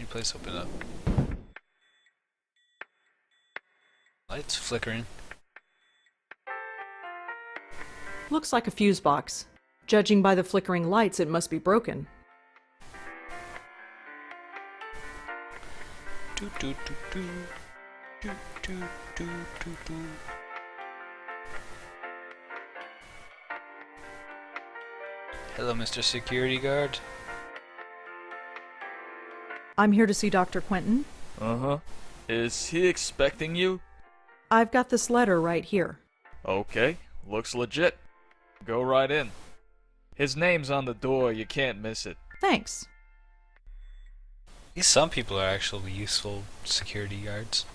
New place open up. Lights flickering. Looks like a fuse box. Judging by the flickering lights, it must be broken. Do do do do. Do do do do do. Hello, Mr. Security Guard. I'm here to see Dr. Quentin. Uh-huh. Is he expecting you? I've got this letter right here. Okay, looks legit. Go right in. His name's on the door, you can't miss it. Thanks. Some people are actually useful security guards.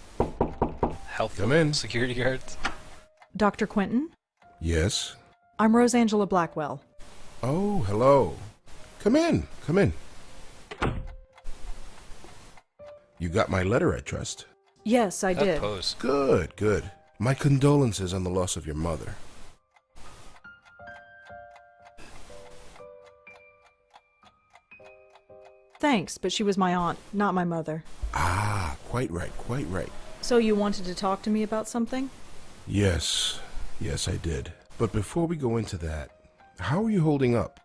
Helpful Come in. security guards. Dr. Quentin? Yes? I'm Rosangela Blackwell. Oh, hello. Come in, come in. You got my letter, I trust. Yes, I That did. pose. Good, good. My condolences on the loss of your mother. Thanks, but she was my aunt, not my mother. Ah, quite right, quite right. So you wanted to talk to me about something? Yes, yes, I did. But before we go into that, how are you holding up?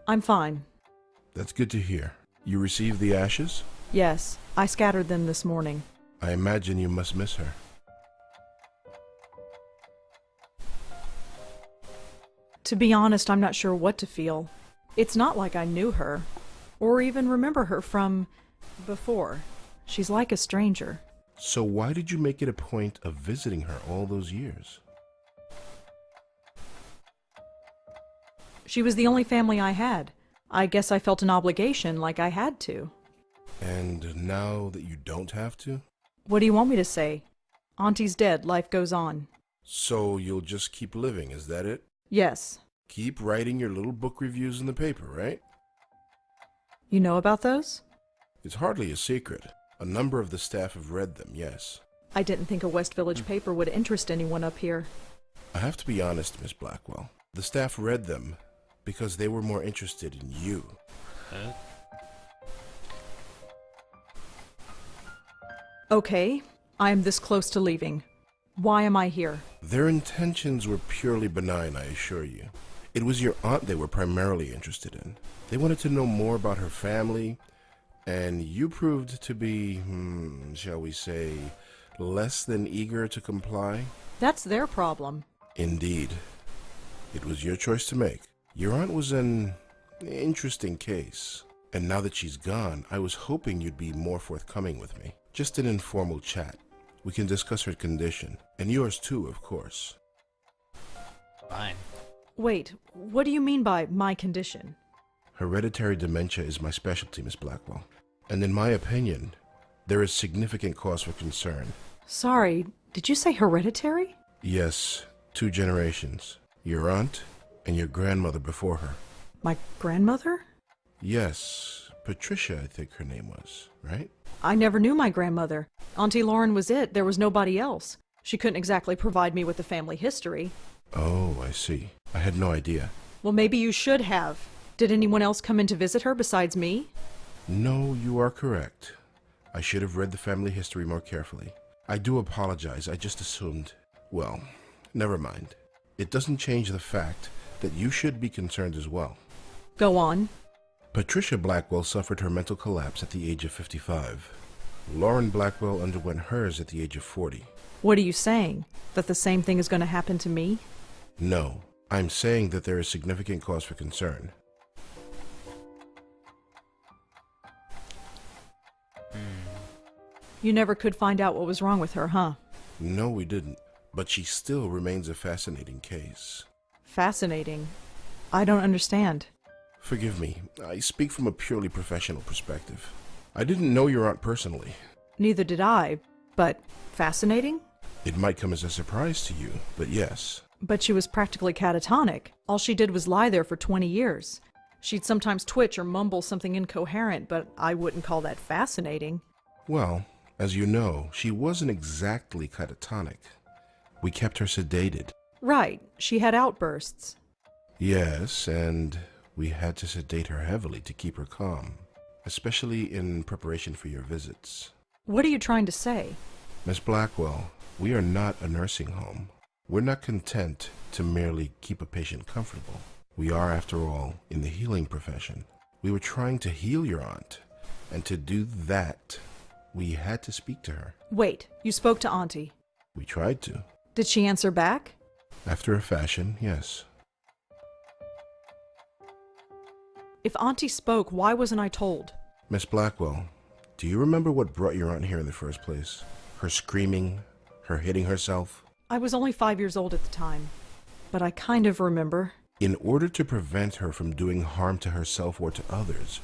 I'm fine. That's good to hear. You received the ashes? Yes, I scattered them this morning. I imagine you must miss her. To be honest, I'm not sure what to feel. It's not like I knew her, or even remember her from before. She's like a stranger. So why did you make it a point of visiting her all those years? She was the only family I had. I guess I felt an obligation, like I had to. And now that you don't have to? What do you want me to say? Auntie's dead, life goes on. So you'll just keep living, is that it? Yes. Keep writing your little book reviews in the paper, right? You know about those? It's hardly a secret. A number of the staff have read them, yes. I didn't think a West Village paper would interest anyone up here. I have to be honest, Miss Blackwell. The staff read them because they were more interested in you. Huh? Okay, I am this close to leaving. Why am I here? Their intentions were purely benign, I assure you. It was your aunt they were primarily interested in. They wanted to know more about her family, and you proved to be, shall we say, less than eager to comply? That's their problem. Indeed. It was your choice to make. Your aunt was an interesting case, and now that she's gone, I was hoping you'd be more forthcoming with me. Just an informal chat. We can discuss her condition, and yours too, of course. Fine. Wait, what do you mean by my condition? Hereditary dementia is my specialty, Miss Blackwell. And in my opinion, there is significant cause for concern. Sorry, did you say hereditary? Yes, 2 generations. Your aunt and your grandmother before her. My grandmother? Yes, Patricia, I think her name was, right? I never knew my grandmother. Auntie Lauren was it. There was nobody else. She couldn't exactly provide me with a family history. Oh, I see. I had no idea. Well, maybe you should have. Did anyone else come in to visit her besides me? No, you are correct. I should have read the family history more carefully. I do apologize. I just assumed. Well, never mind. It doesn't change the fact that you should be concerned as well. Go on. Patricia Blackwell suffered her mental collapse at the age of 55. Lauren Blackwell underwent hers at the age of 40. What are you saying? That the same thing is going to happen to me? No, I'm saying that there is significant cause for concern. You never could find out what was wrong with her, huh? No, we didn't. But she still remains a fascinating case. Fascinating. I don't understand. Forgive me, I speak from a purely professional perspective. I didn't know your aunt personally. Neither did I, but fascinating? It might come as a surprise to you, but yes. But she was practically catatonic. All she did was lie there for 20 years. She'd sometimes twitch or mumble something incoherent, but I wouldn't call that fascinating. Well, as you know, she wasn't exactly catatonic. We kept her sedated. Right, she had outbursts. Yes, and we had to sedate her heavily to keep her calm, especially in preparation for your visits. What are you trying to say? Miss Blackwell, we are not a nursing home. We're not content to merely keep a patient comfortable. We are, after all, in the healing profession. We were trying to heal your aunt, and to do that, we had to speak to her. Wait, you spoke to Auntie. We tried to. Did she answer back? After a fashion, yes. If Auntie spoke, why wasn't I told? Miss Blackwell, do you remember what brought your aunt here in the first place? Her screaming, her hitting herself? I was only 5 years old at the time, but I kind of remember. In order to prevent her from doing harm to herself or to others,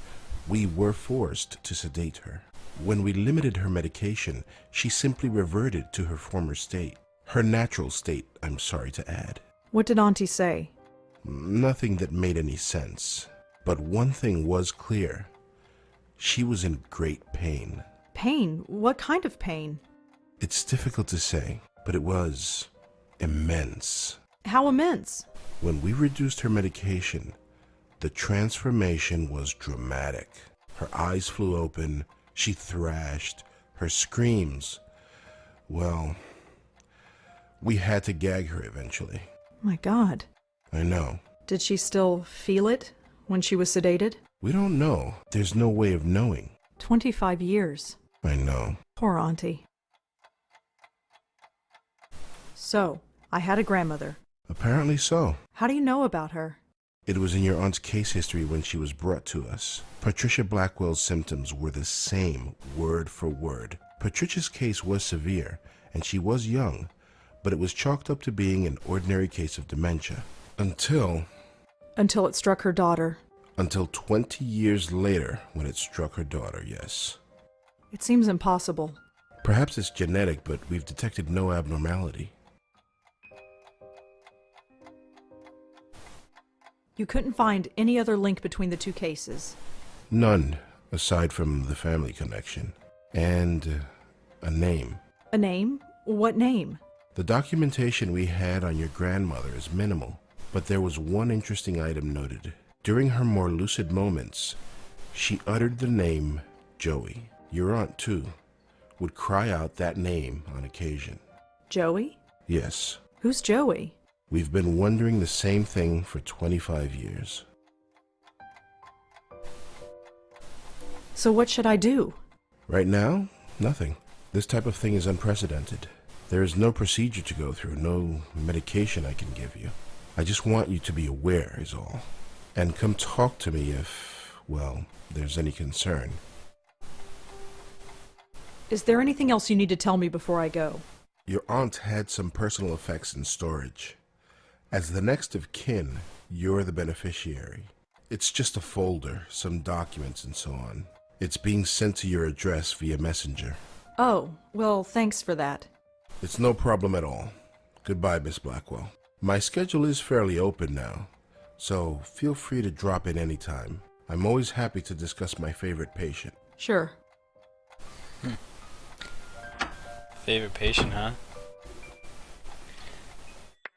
we were forced to sedate her. When we limited her medication, she simply reverted to her former state. Her natural state, I'm sorry to add. What did Auntie say? Nothing that made any sense. But one thing was clear. She was in great pain. Pain? What kind of pain? It's difficult to say, but it was immense. How immense? When we reduced her medication, the transformation was dramatic. Her eyes flew open, she thrashed, her screams. Well, we had to gag her eventually. My God. I know. Did she still feel it when she was sedated? We don't know. There's no way of knowing. 25 years. I know. Poor Auntie. So, I had a grandmother. Apparently so. How do you know about her? It was in your aunt's case history when she was brought to us. Patricia Blackwell's symptoms were the same, word for word. Patricia's case was severe, and she was young, but it was chalked up to being an ordinary case of dementia. Until Until it struck her daughter. Until 20 years later, when it struck her daughter, yes. It seems impossible. Perhaps it's genetic, but we've detected no abnormality. You couldn't find any other link between the two cases. None, aside from the family connection. And a name. A name? What name? The documentation we had on your grandmother is minimal, but there was one interesting item noted. During her more lucid moments, she uttered the name Joey. Your aunt, too, would cry out that name on occasion. Joey? Yes. Who's Joey? We've been wondering the same thing for 25 years. So what should I do? Right now, nothing. This type of thing is unprecedented. There is no procedure to go through, no medication I can give you. I just want you to be aware, is all. And come talk to me if, well, there's any concern. Is there anything else you need to tell me before I go? Your aunt had some personal effects in storage. As the next of kin, you're the beneficiary. It's just a folder, some documents and so on. It's being sent to your address via messenger. Oh, well, thanks for that. It's no problem at all. Goodbye, Miss Blackwell. My schedule is fairly open now, so feel free to drop in anytime. I'm always happy to discuss my favorite patient. Sure. Favorite patient, huh?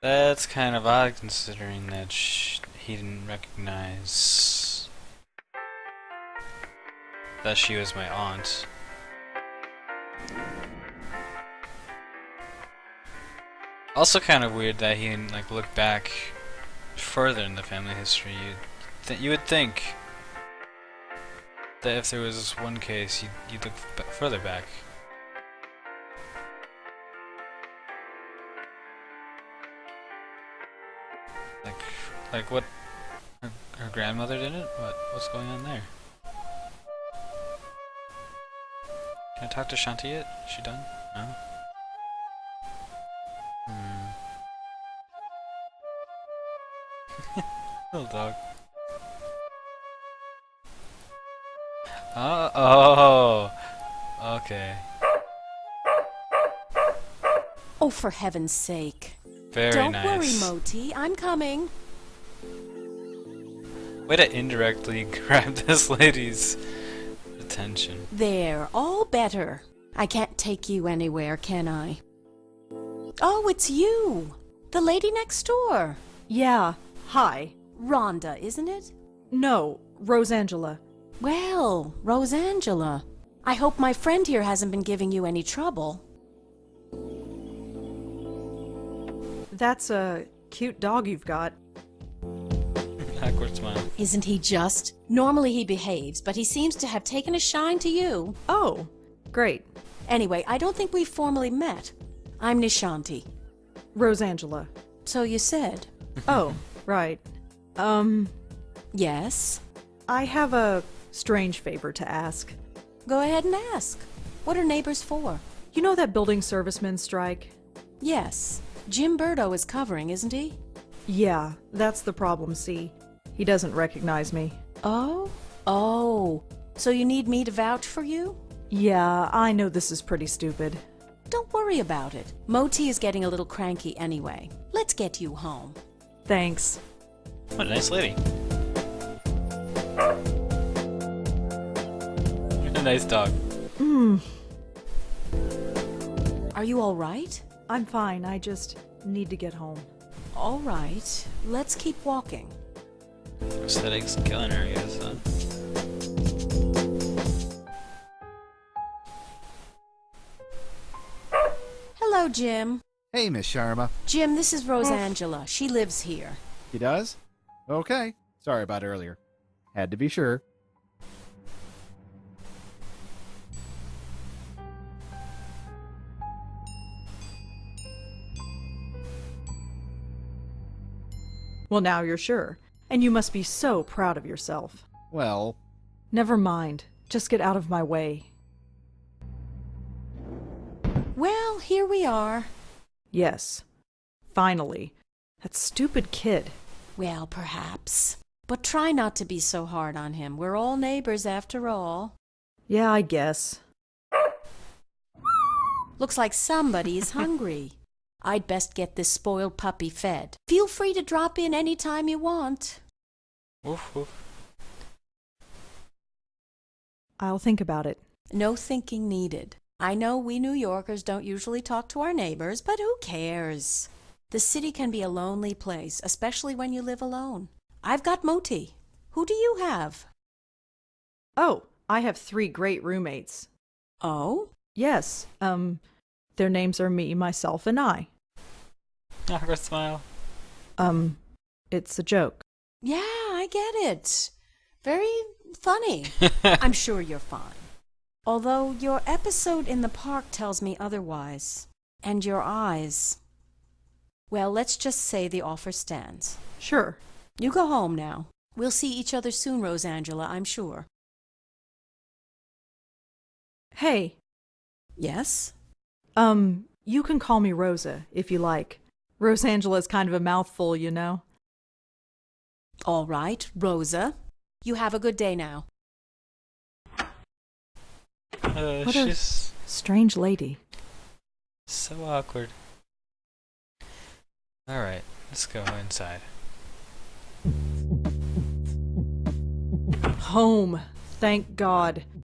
That's kind of odd considering that he didn't recognize that she was my aunt. Also kind of weird that he didn't like look back further in the family history. You would think that if there was this one case, you'd look further back. Like what? Her grandmother did it? What's going on there? Can I talk to Shanti yet? Is she done? No? Little dog. Oh, okay. Oh, for heaven's sake. Very Don't nice. worry, Moti. I'm coming. Way to indirectly grab this lady's attention. There, all better. I can't take you anywhere, can I? Oh, it's you. The lady next door. Yeah, hi. Rhonda, isn't it? No, Rosangela. Well, Rosangela. I hope my friend here hasn't been giving you any trouble. That's a cute dog you've got. Awkward smile. Isn't he just? Normally he behaves, but he seems to have taken a shine to you. Oh, great. Anyway, I don't think we've formally met. I'm Nishanti. Rosangela. So you said. Oh, right. Yes? I have a strange favor to ask. Go ahead and ask. What are neighbors for? You know that building servicemen strike? Yes. Jim Burdo is covering, isn't he? Yeah, that's the problem, see. He doesn't recognize me. Oh? Oh. So you need me to vouch for you? Yeah, I know this is pretty stupid. Don't worry about it. Moti is getting a little cranky anyway. Let's get you home. Thanks. What a nice lady. A nice dog. Are you all right? I'm fine, I just need to get home. All right. Let's keep walking. Aesthetics killing her, I guess. Hello, Jim. Hey, Miss Sharma. Jim, this is Rosangela. She lives here. He does? Okay. Sorry about earlier. Had to be sure. Well, now you're sure. And you must be so proud of yourself. Well, Never mind. Just get out of my way. Well, here we are. Yes. Finally. That stupid kid. Well, perhaps. But try not to be so hard on him. We're all neighbors after all. Yeah, I guess. Looks like somebody is hungry. I'd best get this spoiled puppy fed. Feel free to drop in any time you want. Woof woof. I'll think about it. No thinking needed. I know we New Yorkers don't usually talk to our neighbors, but who cares? The city can be a lonely place, especially when you live alone. I've got Moti. Who do you have? Oh, I have 3 great roommates. Oh? Yes, their names are me, myself, and I. Awkward smile. It's a joke. Yeah, I get it. Very funny. I'm sure you're fine. Although your episode in the park tells me otherwise. And your eyes. Well, let's just say the offer stands. Sure. You go home now. We'll see each other soon, Rosangela, I'm sure. Hey, Yes? you can call me Rosa, if you like. Rosangela's kind of a mouthful, you know. All right, Rosa. You have a good day now. What a- She's Strange lady. so awkward. Alright, let's go inside. Home. Thank God.